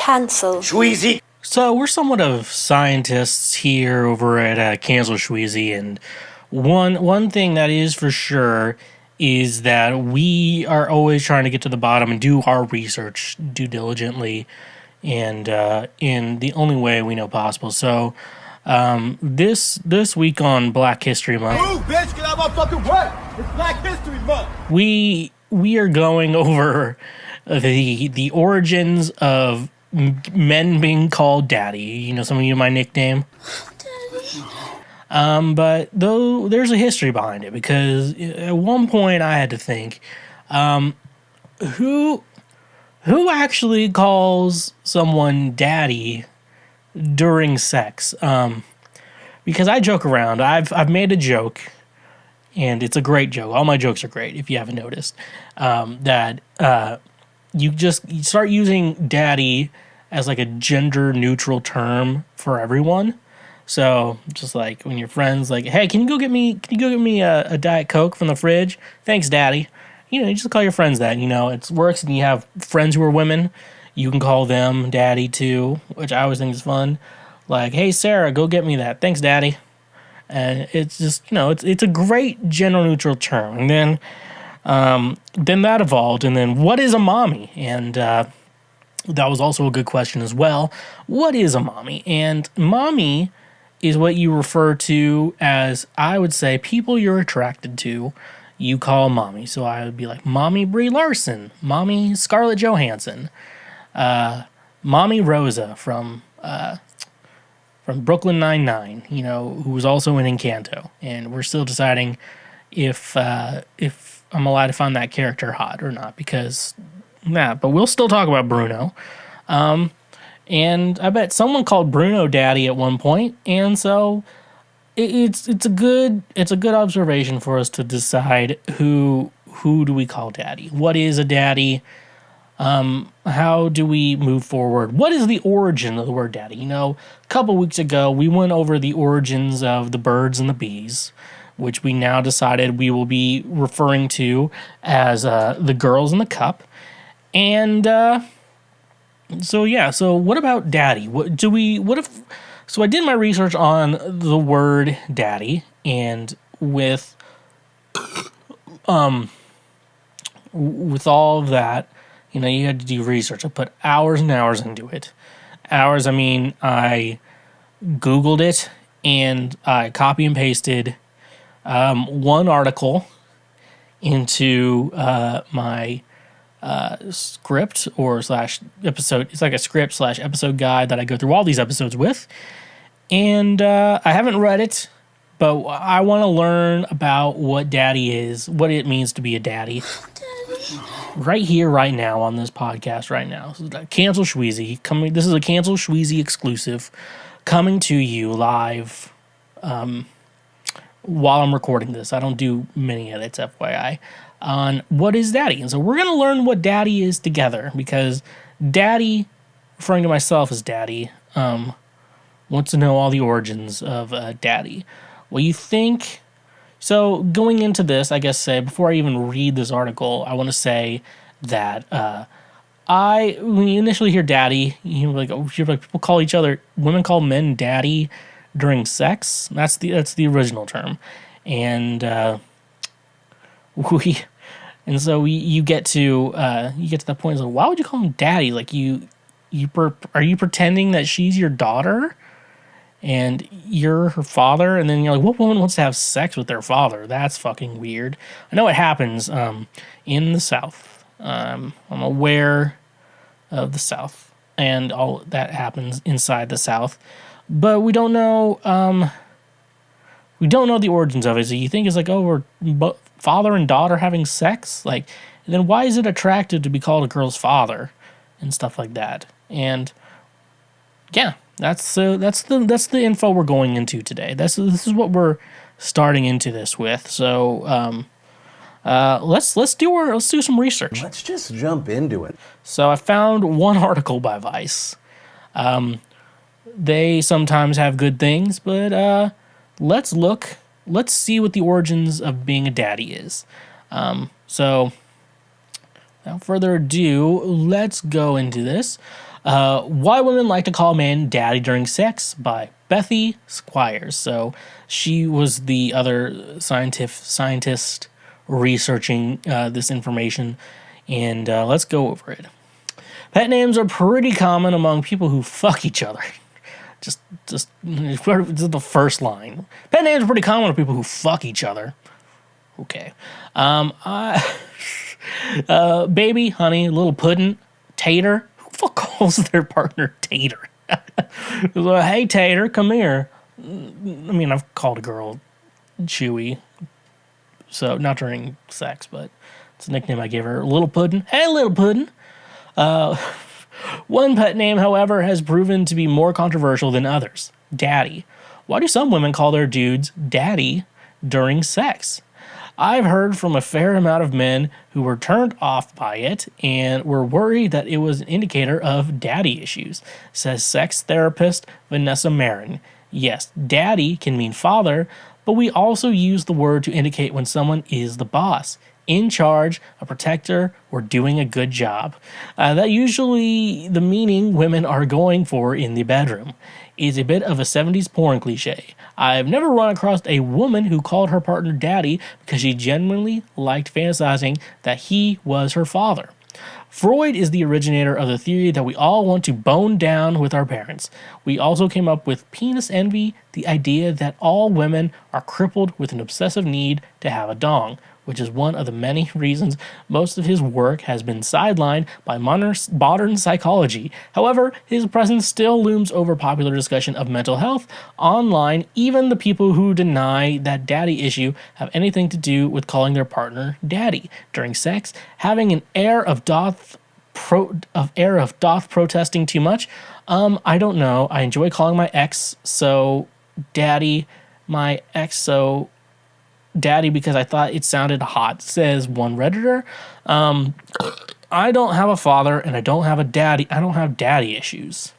Cancel. Schweezy. So we're somewhat of scientists here over at Cancel Schweezy, and one thing that is for sure is that we are always trying to get to the bottom and do our research due diligently and in the only way we know possible. So this week on Black History Month, Bitch, get out of my fucking way. It's Black History Month. we are going over the origins of men being called daddy. You know, some of you my nickname. But though there's a history behind it, because at one point I had to think, who actually calls someone daddy during sex? Because I joke around. I've made a joke, and it's a great joke. All my jokes are great, if you haven't noticed. That you start using daddy as like a gender neutral term for everyone. So just like when your friends like, hey, can you go get me a Diet Coke from the fridge? Thanks, daddy. You know, you just call your friends that. You know, it works. And you have friends who are women, you can call them daddy too, which I always think is fun. Like, hey, Sarah, go get me that. Thanks, daddy. And it's just, you know, it's a great gender neutral term. And then that evolved. And then what is a mommy? And that was also a good question as well. What is a mommy? And mommy is what you refer to as, I would say, people you're attracted to, you call mommy. So I would be like, Mommy Brie Larson, Mommy Scarlett Johansson, Mommy Rosa from Brooklyn Nine-Nine, you know, who was also in Encanto. And we're still deciding if I'm allowed to find that character hot or not, because, but we'll still talk about Bruno. And I bet someone called Bruno daddy at one point, and so it's a good observation for us to decide who do we call daddy? What is a daddy? How do we move forward? What is the origin of the word daddy? You know, a couple weeks ago we went over the origins of the birds and the bees, which we now decided we will be referring to as the girls in the cup, and So what about daddy? So I did my research on the word daddy, and with all of that, you know, you had to do research. I put hours and hours into it. Hours, I mean, I Googled it, and I copy and pasted one article into my script or slash episode. It's like a script slash episode guide that I go through all these episodes with. And I haven't read it, but I want to learn about what daddy is, what it means to be a daddy. Right here, right now, on this podcast right now. Cancel Schweezy. This is a Cancel Schweezy exclusive coming to you live while I'm recording this. I don't do many edits, FYI. On what is daddy. And so we're going to learn what daddy is together, because daddy, referring to myself as daddy, wants to know all the origins of daddy. Well, you think... So going into this, I guess before I even read this article, I want to say that when you initially hear daddy, you're like people call each other, women call men daddy during sex. That's the original term. And you get to the point of like, why would you call him daddy? Like are you pretending that she's your daughter and you're her father? And then you're like, what woman wants to have sex with their father? That's fucking weird. I know it happens in the South. I'm aware of the South and all that happens inside the South, but we don't know the origins of it. So you think it's like, oh, we're father and daughter having sex? Like, then why is it attractive to be called a girl's father and stuff like that? And yeah, that's the info we're going into today. This is what we're starting into this with. So let's do some research. Let's just jump into it. So I found one article by Vice. They sometimes have good things, but let's see what the origins of being a daddy is. So without further ado, let's go into this. Why Women Like to Call Men Daddy During Sex by Bethy Squires. So she was the other scientist researching this information, and let's go over it. Pet names are pretty common among people who fuck each other. Just this is the first line. Pet names are pretty common to people who fuck each other. Okay. Baby, honey, little puddin', tater. Who the fuck calls their partner tater? Hey, tater, come here. I mean, I've called a girl Chewy, so not during sex, but it's a nickname I gave her. Little puddin'. Hey, little puddin'. One pet name, however, has proven to be more controversial than others. Daddy. Why do some women call their dudes daddy during sex? I've heard from a fair amount of men who were turned off by it and were worried that it was an indicator of daddy issues, says sex therapist Vanessa Marin. Yes, daddy can mean father, but we also use the word to indicate when someone is the boss, in charge, a protector, or doing a good job. That usually the meaning women are going for in the bedroom. Is a bit of a 70s porn cliche. I've never run across a woman who called her partner daddy because she genuinely liked fantasizing that he was her father. Freud is the originator of the theory that we all want to bone down with our parents. We also came up with penis envy, the idea that all women are crippled with an obsessive need to have a dong, which is one of the many reasons most of his work has been sidelined by modern psychology. However, his presence still looms over popular discussion of mental health online. Even the people who deny that daddy issue have anything to do with calling their partner daddy during sex, having an air of doth protesting too much. I don't know. I enjoy calling my ex so daddy, my ex so daddy because I thought it sounded hot, says one Redditor. I don't have a father and I don't have a daddy. I don't have daddy issues.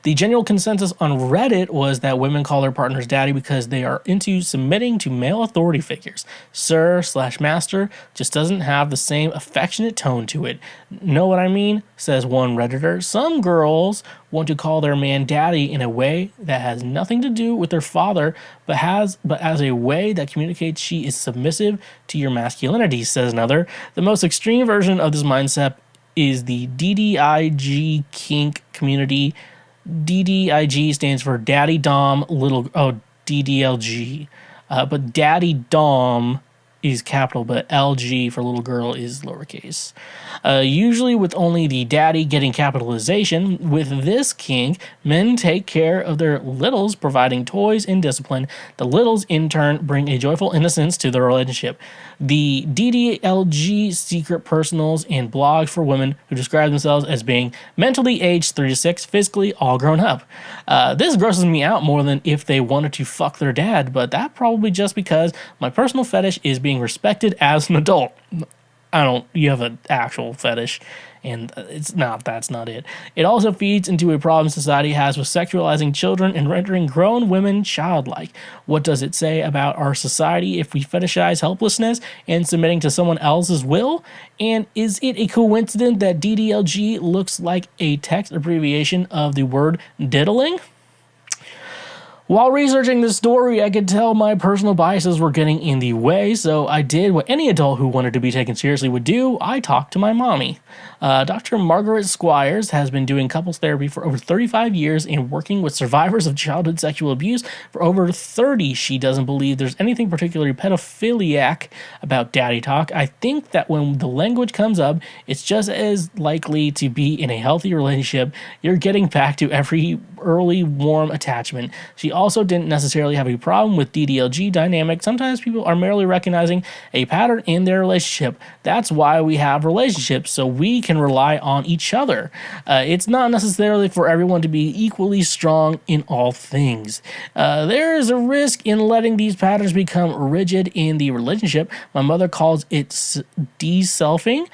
The general consensus on Reddit was that women call their partners daddy because they are into submitting to male authority figures. Sir/master just doesn't have the same affectionate tone to it. Know what I mean? Says one Redditor. Some girls want to call their man daddy in a way that has nothing to do with their father, but as a way that communicates she is submissive to your masculinity, says another. The most extreme version of this mindset is the DDIG kink community. DDIG stands for Daddy Dom DDLG. But Daddy Dom is capital, but LG for little girl is lowercase. Usually with only the daddy getting capitalization. With this kink, men take care of their littles, providing toys and discipline. The littles, in turn, bring a joyful innocence to the relationship. The DDLG secret personals and blogs for women who describe themselves as being mentally aged 3 to 6, physically all grown up. This grosses me out more than if they wanted to fuck their dad, but that probably just because my personal fetish is being respected as an adult. You have an actual fetish, and that's not it. It also feeds into a problem society has with sexualizing children and rendering grown women childlike. What does it say about our society if we fetishize helplessness and submitting to someone else's will? And is it a coincidence that DDLG looks like a text abbreviation of the word diddling? While researching this story, I could tell my personal biases were getting in the way, so I did what any adult who wanted to be taken seriously would do. I talked to my mommy. Dr. Margaret Squires has been doing couples therapy for over 35 years and working with survivors of childhood sexual abuse for over 30. She doesn't believe there's anything particularly pedophiliac about daddy talk. I think that when the language comes up, it's just as likely to be in a healthy relationship. You're getting back to every early warm attachment. She also didn't necessarily have a problem with DDLG dynamic. Sometimes people are merely recognizing a pattern in their relationship. That's why we have relationships, so we can rely on each other. It's not necessarily for everyone to be equally strong in all things. There is a risk in letting these patterns become rigid in the relationship. My mother calls it de-selfing.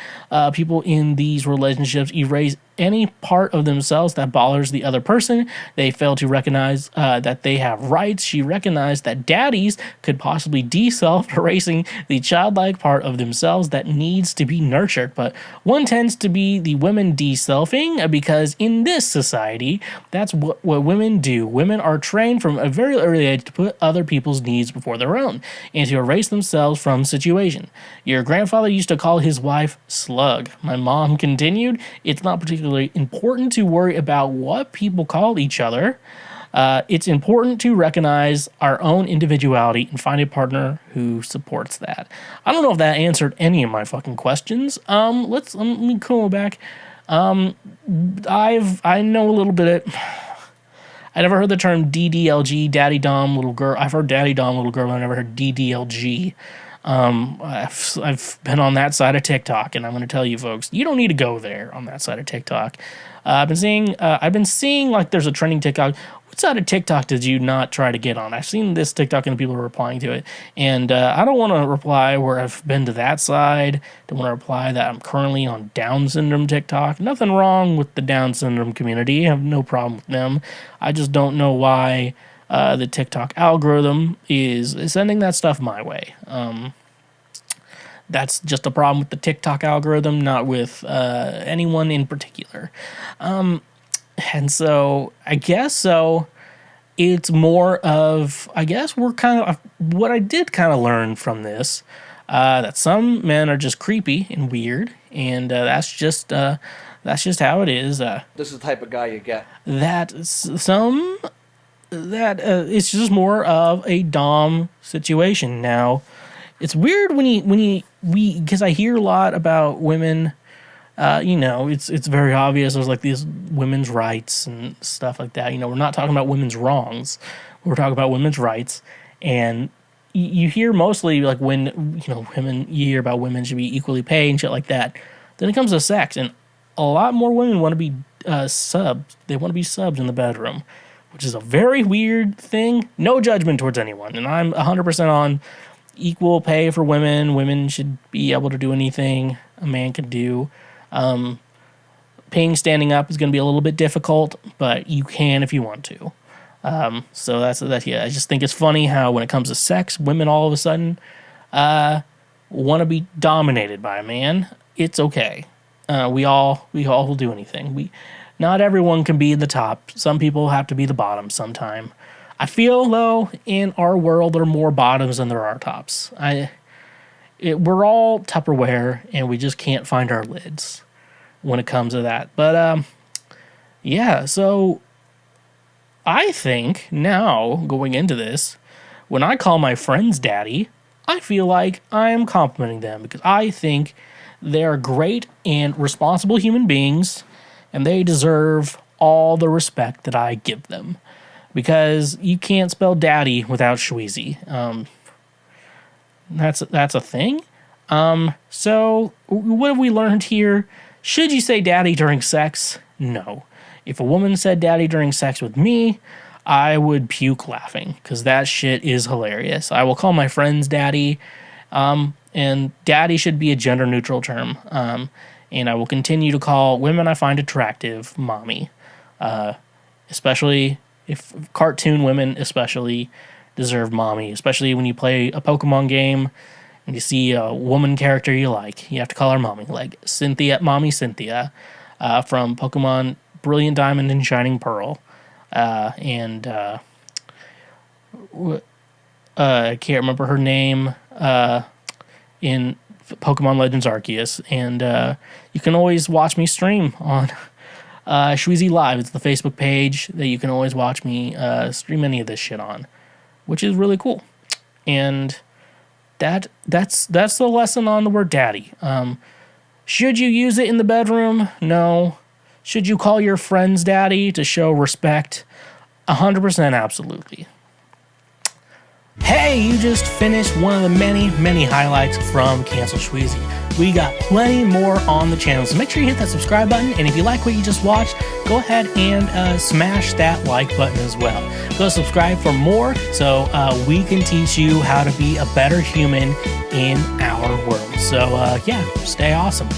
People in these relationships erase any part of themselves that bothers the other person. They fail to recognize that they have rights. She recognized that daddies could possibly de-self, erasing the childlike part of themselves that needs to be nurtured. But one tends to be the women de-selfing, because in this society, that's what women do. Women are trained from a very early age to put other people's needs before their own and to erase themselves from situation. Your grandfather used to call his wife slug. My mom continued, it's not particularly important to worry about what people call each other. It's important to recognize our own individuality and find a partner who supports that. I don't know if that answered any of my fucking questions. Let me go back. I know a little bit. I never heard the term DDLG, Daddy Dom Little Girl. I've heard Daddy Dom Little Girl, but I never heard DDLG. I've been on that side of TikTok, and I'm going to tell you folks, you don't need to go there on that side of TikTok. I've been seeing like there's a trending TikTok. What side of TikTok did you not try to get on? I've seen this TikTok and people are replying to it, and I don't want to reply where I've been to that side. Don't want to reply that I'm currently on Down syndrome TikTok. Nothing wrong with the Down syndrome community. I have no problem with them. I just don't know why the TikTok algorithm is sending that stuff my way. That's just a problem with the TikTok algorithm, not with anyone in particular. And so I guess so. It's more of, I guess we're kind of, what I did kind of learn from this, that some men are just creepy and weird, and that's just how it is. This is the type of guy you get. It's just more of a dom situation. Now, it's weird because I hear a lot about women. It's very obvious. There's like these women's rights and stuff like that. We're not talking about women's wrongs. We're talking about women's rights. And you hear mostly like when, women, you hear about women should be equally paid and shit like that. Then it comes to sex, and a lot more women want to be subs. They want to be subs in the bedroom, which is a very weird thing. No judgment towards anyone. And I'm 100% on equal pay for women. Women should be able to do anything a man can do. Paying standing up is going to be a little bit difficult, but you can if you want to. So that's that. Yeah, I just think it's funny how when it comes to sex, women all of a sudden want to be dominated by a man. It's okay. We all will do anything. Not everyone can be the top. Some people have to be the bottom sometime. I feel though in our world there are more bottoms than there are tops. We're all Tupperware, and we just can't find our lids when it comes to that. But, yeah, so I think now, going into this, when I call my friends daddy, I feel like I am complimenting them, because I think they are great and responsible human beings, and they deserve all the respect that I give them. Because you can't spell daddy without Schweezy. That's a thing. So what have we learned here? Should you say daddy during sex? No. If a woman said daddy during sex with me, I would puke laughing, because that shit is hilarious. I will call my friends daddy, and daddy should be a gender neutral term. And I will continue to call women I find attractive mommy, especially if cartoon women especially deserve mommy, especially when you play a Pokemon game and you see a woman character you like. You have to call her mommy, like Mommy Cynthia from Pokemon Brilliant Diamond and Shining Pearl. I can't remember her name in Pokemon Legends Arceus. And you can always watch me stream on Schweezy Live. It's the Facebook page that you can always watch me stream any of this shit on, which is really cool. And that's the lesson on the word daddy. Should you use it in the bedroom? No. Should you call your friends daddy to show respect? 100% absolutely. Hey, you just finished one of the many, many highlights from Cancel Schweezy. We got plenty more on the channel, so make sure you hit that subscribe button, and if you like what you just watched, go ahead and smash that like button as well. Go subscribe for more so we can teach you how to be a better human in our world. So yeah, stay awesome.